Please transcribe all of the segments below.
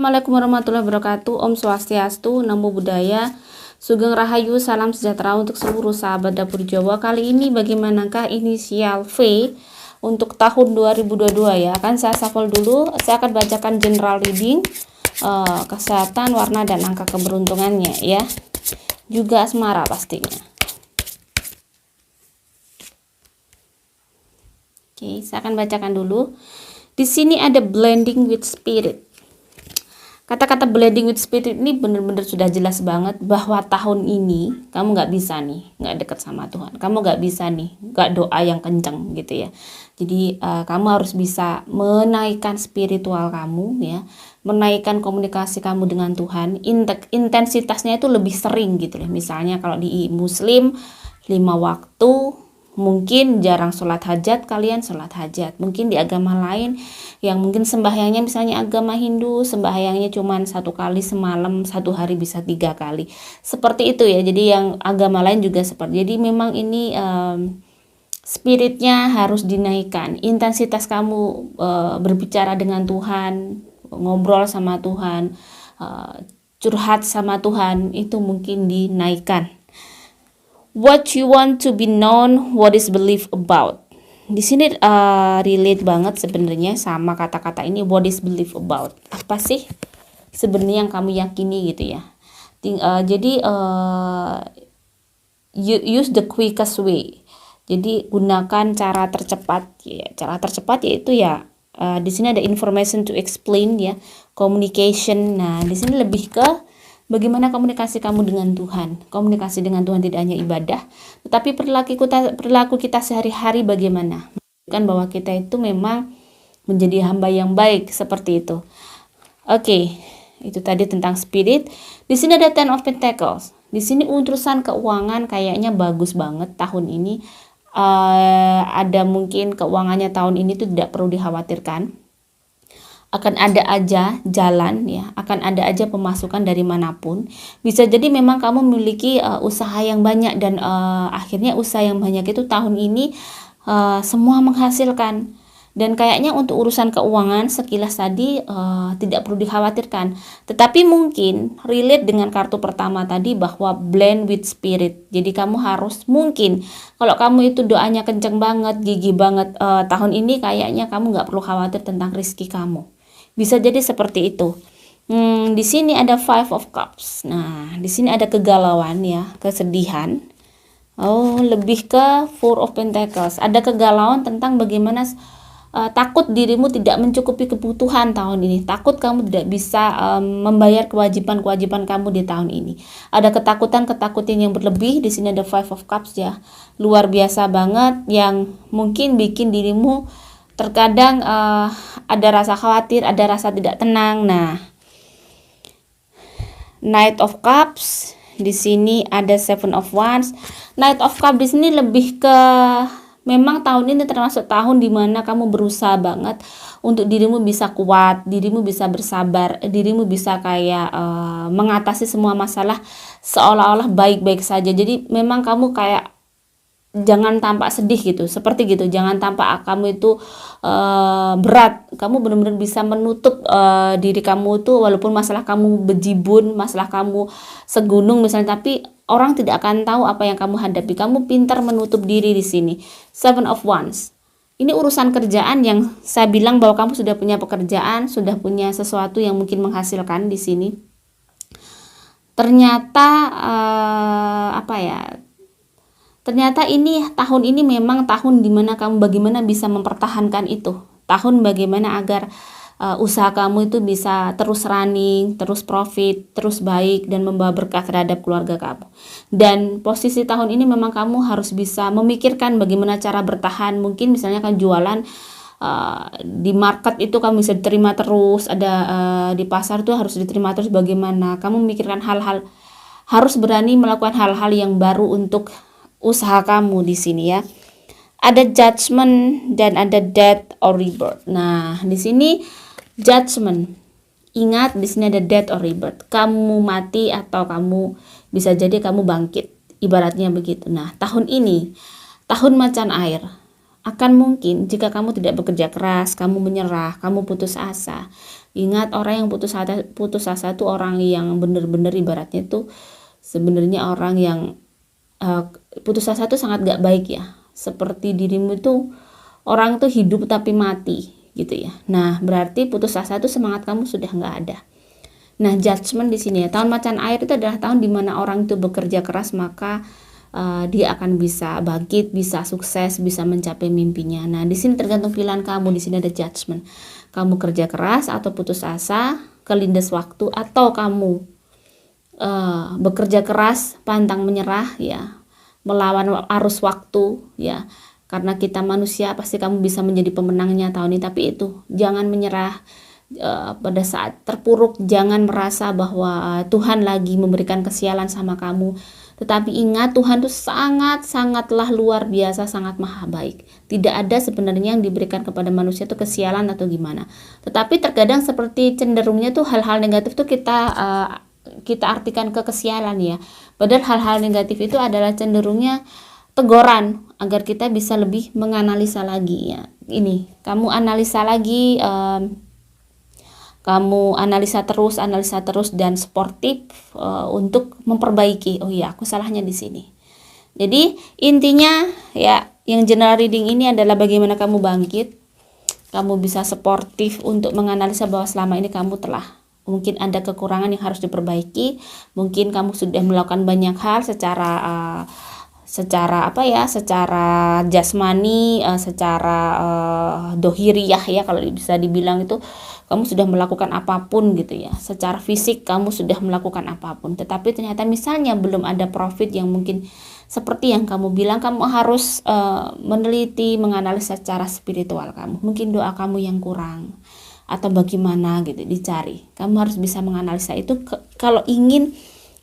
Assalamualaikum warahmatullahi wabarakatuh. Om Swastiastu, Namo Buddhaya, Sugeng Rahayu, salam sejahtera untuk seluruh sahabat dapur Jawa. Kali ini bagaimanakah inisial V untuk tahun 2022 ya? Akan saya shuffle dulu. Saya akan bacakan general reading, kesehatan, warna dan angka keberuntungannya ya. Juga asmara pastinya. Oke, saya akan bacakan dulu. Di sini ada blending with spirit. Kata-kata blending with spirit ini benar-benar sudah jelas banget bahwa tahun ini kamu nggak bisa nih nggak dekat sama Tuhan, kamu nggak bisa nih nggak doa yang kenceng gitu ya. Jadi kamu harus bisa menaikkan spiritual kamu ya, menaikkan komunikasi kamu dengan Tuhan. Intensitasnya itu lebih sering gitu ya. Misalnya kalau di Muslim 5 waktu, mungkin jarang sholat hajat, kalian sholat hajat. Mungkin di agama lain yang mungkin sembahyangnya, misalnya agama Hindu, sembahyangnya cuma 1 kali semalam, 1 hari bisa 3 kali. Seperti itu ya. Jadi yang agama lain juga seperti. Jadi memang ini spiritnya harus dinaikkan. Intensitas kamu berbicara dengan Tuhan, ngobrol sama Tuhan, curhat sama Tuhan, itu mungkin dinaikkan. What you want to be known, what is believed about. Di sini relate banget sebenarnya sama kata-kata ini, what is believed about. Apa sih sebenarnya yang kamu yakini gitu ya. Jadi use the quickest way. Jadi gunakan cara tercepat ya. Cara tercepat yaitu ya di sini ada information to explain ya, communication. Nah, di sini lebih ke bagaimana komunikasi kamu dengan Tuhan. Komunikasi dengan Tuhan tidak hanya ibadah, tetapi perilaku kita sehari-hari bagaimana. Kan bahwa kita itu memang menjadi hamba yang baik, seperti itu. Oke, itu tadi tentang spirit. Di sini ada Ten of Pentacles. Di sini urusan keuangan kayaknya bagus banget tahun ini. Ada mungkin keuangannya tahun ini tuh tidak perlu dikhawatirkan. Akan ada aja jalan ya, akan ada aja pemasukan dari manapun. Bisa jadi memang kamu memiliki usaha yang banyak dan akhirnya usaha yang banyak itu tahun ini semua menghasilkan. Dan kayaknya untuk urusan keuangan sekilas tadi tidak perlu dikhawatirkan. Tetapi mungkin relate dengan kartu pertama tadi bahwa blend with spirit. Jadi kamu harus mungkin kalau kamu itu doanya kenceng banget, gigih banget, tahun ini kayaknya kamu nggak perlu khawatir tentang rezeki kamu. Bisa jadi seperti itu. Di sini ada Five of Cups. Nah, di sini ada kegalauan ya, kesedihan. Oh, lebih ke Four of Pentacles. Ada kegalauan tentang bagaimana takut dirimu tidak mencukupi kebutuhan tahun ini. Takut kamu tidak bisa membayar kewajiban-kewajiban kamu di tahun ini. Ada ketakutan yang berlebih. Di sini ada Five of Cups ya. Luar biasa banget yang mungkin bikin dirimu terkadang ada rasa khawatir, ada rasa tidak tenang. Nah, Knight of Cups, di sini ada Seven of Wands. Knight of Cups di sini lebih ke memang tahun ini termasuk tahun dimana kamu berusaha banget untuk dirimu bisa kuat, dirimu bisa bersabar, dirimu bisa kayak mengatasi semua masalah seolah-olah baik-baik saja. Jadi memang kamu kayak jangan tampak sedih gitu, seperti gitu. Jangan tampak kamu itu berat. Kamu benar-benar bisa menutup diri kamu itu, walaupun masalah kamu bejibun, masalah kamu segunung misalnya, tapi orang tidak akan tahu apa yang kamu hadapi. Kamu pintar menutup diri di sini. Seven of Wands. Ini urusan kerjaan yang saya bilang bahwa kamu sudah punya pekerjaan, sudah punya sesuatu yang mungkin menghasilkan di sini. Ternyata Ternyata ini tahun ini memang tahun dimana kamu bagaimana bisa mempertahankan itu. Tahun bagaimana agar usaha kamu itu bisa terus running, terus profit, terus baik dan membawa berkah terhadap keluarga kamu. Dan posisi tahun ini memang kamu harus bisa memikirkan bagaimana cara bertahan. Mungkin misalnya kan jualan di market itu kamu bisa diterima terus, ada di pasar tuh harus diterima terus, bagaimana kamu memikirkan hal-hal, harus berani melakukan hal-hal yang baru untuk usaha kamu di sini ya. Ada Judgment dan ada Death or Rebirth. Nah, di sini Judgment. Ingat di sini ada Death or Rebirth. Kamu mati atau kamu bisa jadi kamu bangkit. Ibaratnya begitu. Nah, tahun ini tahun macan air. akan mungkin jika kamu tidak bekerja keras, kamu menyerah, kamu putus asa. Ingat, orang yang putus asa itu orang yang benar-benar ibaratnya itu sebenarnya orang yang putus asa itu sangat gak baik ya. Seperti dirimu itu orang itu hidup tapi mati gitu ya. Nah, berarti putus asa itu semangat kamu sudah gak ada. Nah, judgment di sini ya. Tahun macan air itu adalah tahun dimana orang itu bekerja keras, maka dia akan bisa bangkit, bisa sukses, bisa mencapai mimpinya. Nah, di sini tergantung pilihan kamu. Di sini ada judgment. Kamu kerja keras atau putus asa, kelindes waktu, atau kamu bekerja keras, pantang menyerah ya, melawan arus waktu ya. Karena kita manusia, pasti kamu bisa menjadi pemenangnya tahun ini. Tapi itu, jangan menyerah. Pada saat terpuruk, jangan merasa bahwa Tuhan lagi memberikan kesialan sama kamu. Tetapi ingat, Tuhan itu sangatlah luar biasa, sangat maha baik. Tidak ada sebenarnya yang diberikan kepada manusia itu kesialan atau gimana. Tetapi terkadang seperti cenderungnya tuh hal-hal negatif tuh kita artikan ke kesialan ya. Padahal hal-hal negatif itu adalah cenderungnya teguran agar kita bisa lebih menganalisa lagi ya. Ini, kamu analisa lagi, kamu analisa terus dan sportif untuk memperbaiki. Oh iya, aku salahnya di sini. Jadi intinya ya, yang general reading ini adalah bagaimana kamu bangkit. Kamu bisa sportif untuk menganalisa bahwa selama ini kamu telah mungkin ada kekurangan yang harus diperbaiki. Mungkin kamu sudah melakukan banyak hal secara jasmani, secara dohiriyah ya, kalau bisa dibilang itu kamu sudah melakukan apapun gitu ya. Secara fisik kamu sudah melakukan apapun, tetapi ternyata misalnya belum ada profit yang mungkin seperti yang kamu bilang, kamu harus meneliti, menganalisa secara spiritual kamu. Mungkin doa kamu yang kurang atau bagaimana gitu, dicari. Kamu harus bisa menganalisa itu kalau ingin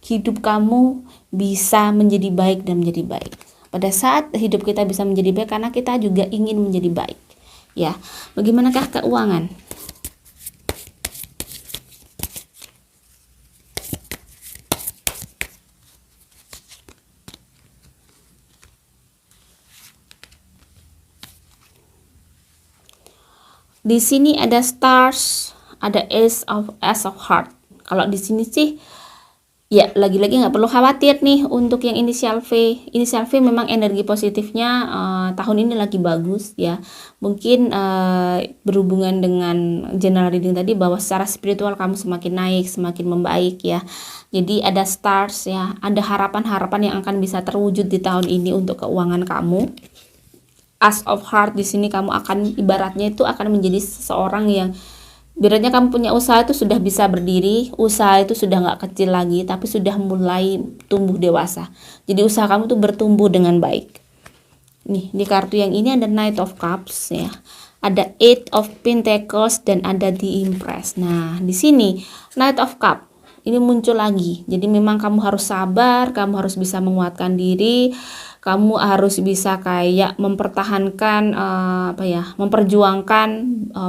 hidup kamu bisa menjadi baik dan menjadi baik. Pada saat hidup kita bisa menjadi baik, karena kita juga ingin menjadi baik. Ya, bagaimanakah keuangan? Di sini ada stars, ada ace of heart. Kalau di sini sih ya, lagi-lagi nggak perlu khawatir nih untuk yang inisial V. Inisial V memang energi positifnya tahun ini lagi bagus ya. Mungkin berhubungan dengan general reading tadi, bahwa secara spiritual kamu semakin naik, semakin membaik ya. Jadi ada stars ya, ada harapan-harapan yang akan bisa terwujud di tahun ini untuk keuangan kamu. As of heart di sini kamu akan ibaratnya itu akan menjadi seseorang yang ibaratnya kamu punya usaha itu sudah bisa berdiri, usaha itu sudah nggak kecil lagi, tapi sudah mulai tumbuh dewasa. Jadi usaha kamu tuh bertumbuh dengan baik. Nih, di kartu yang ini ada Knight of Cups ya, ada Eight of Pentacles, dan ada The Empress. Nah, di sini Knight of Cups ini muncul lagi. Jadi memang kamu harus sabar, kamu harus bisa menguatkan diri. Kamu harus bisa kayak mempertahankan memperjuangkan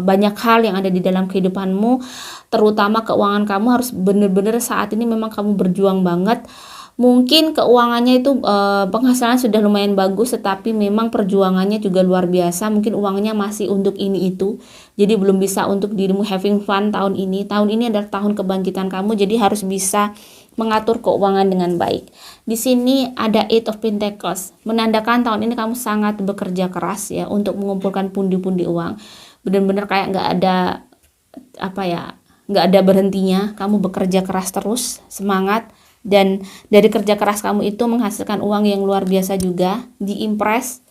banyak hal yang ada di dalam kehidupanmu, terutama keuangan kamu harus benar-benar saat ini memang kamu berjuang banget. Mungkin keuangannya itu penghasilan sudah lumayan bagus, tetapi memang perjuangannya juga luar biasa. Mungkin uangnya masih untuk ini itu, jadi belum bisa untuk dirimu having fun tahun ini. Tahun ini adalah tahun kebangkitan kamu, jadi harus bisa mengatur keuangan dengan baik. Di sini ada Eight of Pentacles, menandakan tahun ini kamu sangat bekerja keras ya untuk mengumpulkan pundi-pundi uang. Benar-benar kayak nggak ada berhentinya. Kamu bekerja keras terus, semangat, dan dari kerja keras kamu itu menghasilkan uang yang luar biasa juga. Di Empress,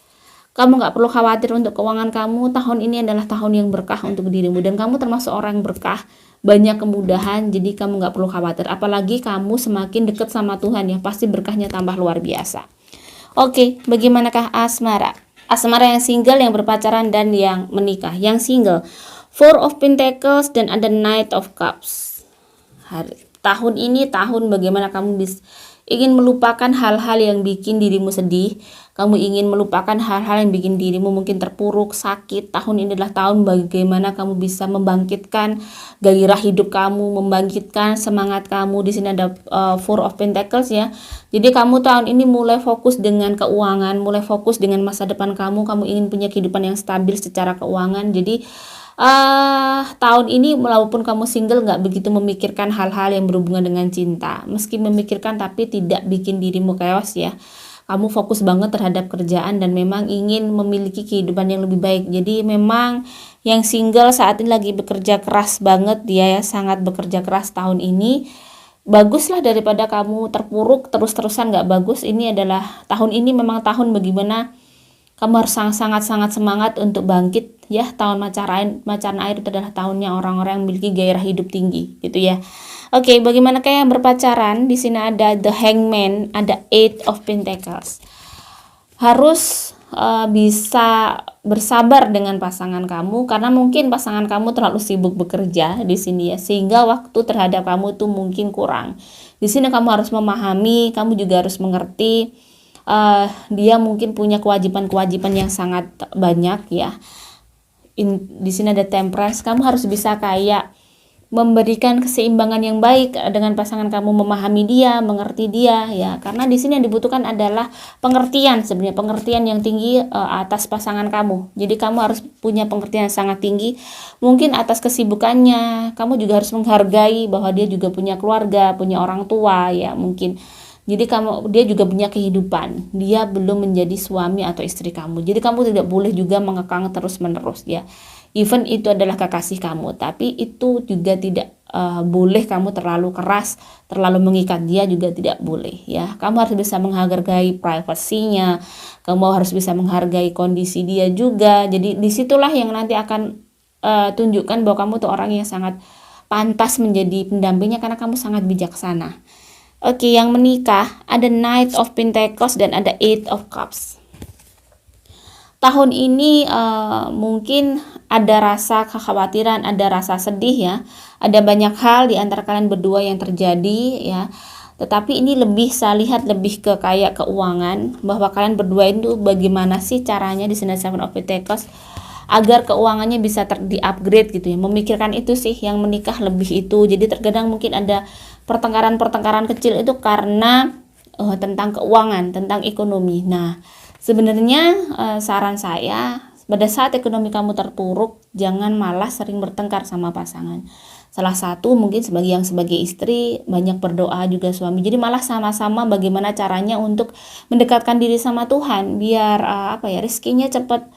kamu nggak perlu khawatir untuk keuangan kamu. Tahun ini adalah tahun yang berkah untuk dirimu, dan kamu termasuk orang yang berkah, banyak kemudahan, jadi kamu nggak perlu khawatir. Apalagi kamu semakin dekat sama Tuhan ya, pasti berkahnya tambah luar biasa. Oke, bagaimanakah asmara? Asmara yang single, yang berpacaran, dan yang menikah. Yang single, Four of Pentacles, dan ada Knight of Cups. Tahun ini tahun bagaimana kamu ingin melupakan hal-hal yang bikin dirimu sedih. kamu ingin melupakan hal-hal yang bikin dirimu mungkin terpuruk, sakit. Tahun ini adalah tahun bagaimana kamu bisa membangkitkan gairah hidup kamu, membangkitkan semangat kamu. Di sini ada Four of Pentacles ya. Jadi kamu tahun ini mulai fokus dengan keuangan, mulai fokus dengan masa depan kamu. Kamu ingin punya kehidupan yang stabil secara keuangan. Jadi tahun ini walaupun kamu single nggak begitu memikirkan hal-hal yang berhubungan dengan cinta. Meski memikirkan tapi tidak bikin dirimu chaos ya. Kamu fokus banget terhadap kerjaan dan memang ingin memiliki kehidupan yang lebih baik. Jadi memang yang single saat ini lagi bekerja keras banget dia ya, sangat bekerja keras tahun ini. Baguslah daripada kamu terpuruk terus-terusan nggak bagus. Ini adalah tahun ini memang tahun bagaimana kamu harus sangat-sangat semangat untuk bangkit ya. Tahun macan air itu adalah tahunnya orang-orang yang memiliki gairah hidup tinggi gitu ya. Oke, bagaimana kayak yang berpacaran? Di sini ada The Hangman, ada Eight of Pentacles. Harus bisa bersabar dengan pasangan kamu karena mungkin pasangan kamu terlalu sibuk bekerja di sini ya, sehingga waktu terhadap kamu tuh mungkin kurang. Di sini kamu harus memahami, kamu juga harus mengerti dia mungkin punya kewajiban-kewajiban yang sangat banyak ya. Di sini ada Temperance, kamu harus bisa kayak memberikan keseimbangan yang baik dengan pasangan kamu, memahami dia, mengerti dia ya. Karena di sini yang dibutuhkan adalah pengertian, sebenarnya pengertian yang tinggi atas pasangan kamu. Jadi kamu harus punya pengertian yang sangat tinggi. Mungkin atas kesibukannya, kamu juga harus menghargai bahwa dia juga punya keluarga, punya orang tua ya mungkin. Jadi dia juga punya kehidupan. Dia belum menjadi suami atau istri kamu. Jadi kamu tidak boleh juga mengekang terus-menerus ya. Even itu adalah kekasih kamu, tapi itu juga tidak boleh kamu terlalu keras, terlalu mengikat dia juga tidak boleh ya. Kamu harus bisa menghargai privasinya, kamu harus bisa menghargai kondisi dia juga. Jadi disitulah yang nanti akan tunjukkan bahwa kamu tuh orang yang sangat pantas menjadi pendampingnya karena kamu sangat bijaksana. Oke, yang menikah ada Knight of Pentacles dan ada Eight of Cups. Tahun ini mungkin ada rasa kekhawatiran, ada rasa sedih ya. Ada banyak hal di antara kalian berdua yang terjadi ya. Tetapi ini lebih saya lihat lebih ke kayak keuangan, bahwa kalian berdua itu bagaimana sih caranya di sini Seven of Pentacles agar keuangannya bisa di-upgrade gitu ya. Memikirkan itu sih yang menikah lebih itu. Jadi terkadang mungkin ada pertengkaran-pertengkaran kecil itu karena tentang keuangan, tentang ekonomi. Nah, sebenarnya saran saya pada saat ekonomi kamu terpuruk, jangan malah sering bertengkar sama pasangan. Salah satu mungkin sebagai istri banyak berdoa juga suami. Jadi malah sama-sama bagaimana caranya untuk mendekatkan diri sama Tuhan biar rezekinya cepat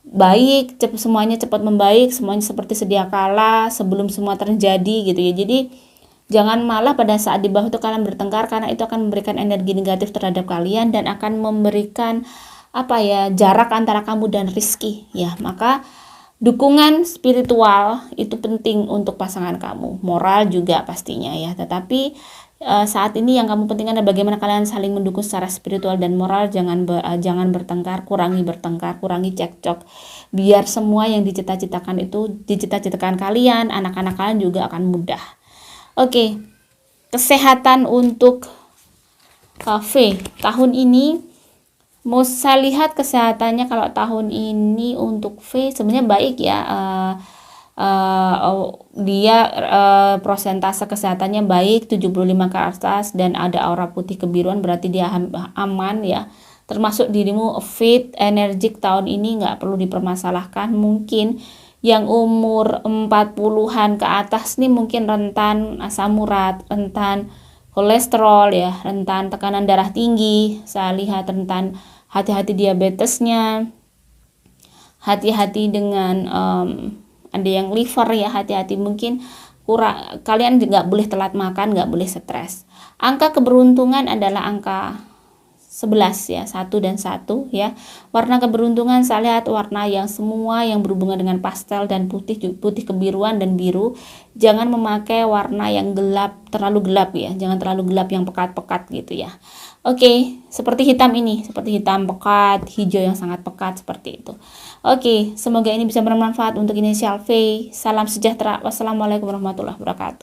baik, semuanya cepat membaik, semuanya seperti sedia kala sebelum semua terjadi gitu ya. Jadi jangan malah pada saat di bawah itu kalian bertengkar, karena itu akan memberikan energi negatif terhadap kalian dan akan memberikan jarak antara kamu dan rezeki ya. Maka dukungan spiritual itu penting untuk pasangan kamu, moral juga pastinya ya. Tetapi saat ini yang kamu pentingkan adalah bagaimana kalian saling mendukung secara spiritual dan moral. Jangan bertengkar, kurangi bertengkar, kurangi cekcok, biar semua yang dicita-citakan kalian, anak-anak kalian juga akan mudah. Oke, kesehatan untuk V tahun ini, mau saya lihat kesehatannya kalau tahun ini untuk V sebenarnya baik ya. Dia prosentase kesehatannya baik, 75 ke atas, dan ada aura putih kebiruan, berarti dia aman ya. Termasuk dirimu fit, energik tahun ini, nggak perlu dipermasalahkan. Mungkin yang umur 40-an ke atas nih mungkin rentan asam urat, rentan kolesterol ya, rentan tekanan darah tinggi. Saya lihat rentan, hati-hati diabetesnya, hati-hati dengan ada yang liver ya, hati-hati mungkin kalian nggak boleh telat makan, nggak boleh stres. Angka keberuntungan adalah angka 11 ya, 1 dan 1 ya. Warna keberuntungan saya lihat warna yang semua yang berhubungan dengan pastel dan putih kebiruan dan biru. Jangan memakai warna yang gelap, terlalu gelap ya. Jangan terlalu gelap yang pekat-pekat gitu ya. Oke, seperti hitam ini, seperti hitam pekat, hijau yang sangat pekat seperti itu. Oke, semoga ini bisa bermanfaat untuk inisial V. Salam sejahtera. Wassalamualaikum warahmatullahi wabarakatuh.